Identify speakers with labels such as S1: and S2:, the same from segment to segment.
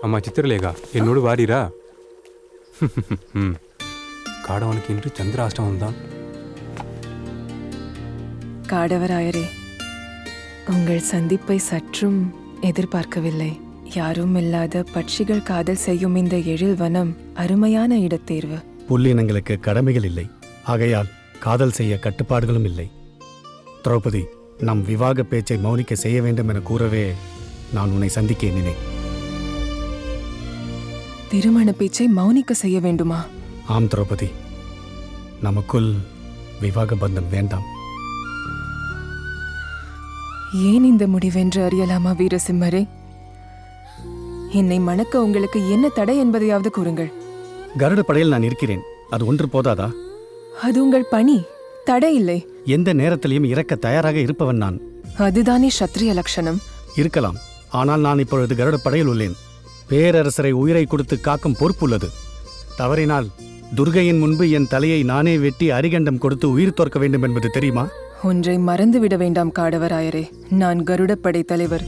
S1: அம்மா சித்திரலேகா என்னோடு வாரீரா? காடவனுக்கு இன்று சந்திராஷ்டமம் தான்.
S2: காடவராயரே, உங்கள் சந்திப்பை சற்றும் எதிர்பார்க்கவில்லை. யாரும் இல்லாத பட்சிகள் காதல் செய்யும் இந்த எழில் வனம் அருமையான இடத்தேர்வு.
S3: புல்லினங்களுக்கு கடமைகள் இல்லை, ஆகையால் காதல் செய்ய கட்டுப்பாடுகளும் இல்லை. திரௌபதி, நம் விவாக பேச்சை மௌனிக்க செய்ய வேண்டும் என கூறவே நான் உன்னை சந்திக்க எண்ணினேன்.
S2: திருமண பேச்சை மௌனிக்க செய்ய வேண்டுமா?
S3: ஆம் திரௌபதி, நமக்குள் விவாக பந்தம் வேண்டாம்.
S2: ஏன் இந்த முடிவென்று அறியலாமா வீரசிம்மரே? என்னை மணக்க உங்களுக்கு என்ன தடை என்பதையாவது கூறுங்கள்.
S3: கருட படையில் நான் இருக்கிறேன், அது ஒன்று போதாதா?
S2: அது உங்கள் பணி, தடை இல்லை.
S3: எந்த நேரத்திலையும் இறக்க தயாராக இருப்பவன் நான்.
S2: அதுதானே சத்திரிய லட்சணம்.
S3: இருக்கலாம், ஆனால் நான் இப்பொழுது கருட படையில் உள்ளேன். பேரரசரை உயிரை கொடுத்து காக்கும் பொறுப்புள்ளது. தவறினால் துர்கையின் முன்பு என் தலையை நானே வெட்டி அரிகண்டம் கொடுத்து உயிர் தோற்க வேண்டும் என்பது தெரியுமா?
S2: ஒன்றை மறந்துவிட வேண்டாம் காடவராயரே, நான் கருடப்படை தலைவர்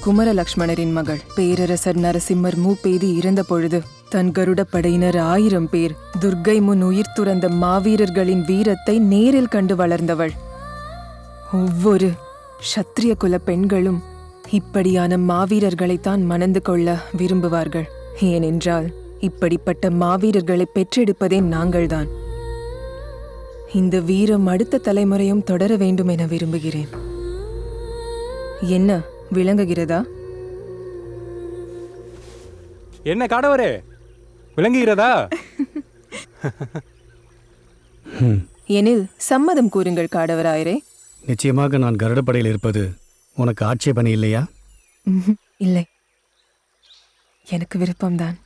S2: குமர லக்ஷ்மணரின் மகள். பேரரசர் நரசிம்மர் மூப்பெய்தி இறந்த பொழுது தன் கருடப்படையினர் 1000 பேர் துர்கை முன் உயிர் துறந்த மாவீரர்களின் வீரத்தை நேரில் கண்டு வளர்ந்தவள். ஒவ்வொரு சத்திரிய குல பெண்களும் இப்படியான மாவீரர்களைத்தான் மணந்து கொள்ள விரும்புவார்கள். ஏனென்றால் இப்படிப்பட்ட மாவீரர்களை பெற்றெடுப்பதே நாங்கள்தான். இந்த வீரம் அடுத்த தலைமுறையும் தொடர வேண்டும் என விரும்புகிறேன். என்ன விளங்குகிறதா?
S1: என்ன காடவரே, விளங்குகிறதா?
S2: எனில் சம்மதம் கூறுங்கள் காடவராயரே.
S3: நிச்சயமாக நான் கருடப்படையில் இருப்பது உனக்கு ஆட்சேபனை இல்லையா?
S2: இல்லை, எனக்கு விருப்பம்தான்.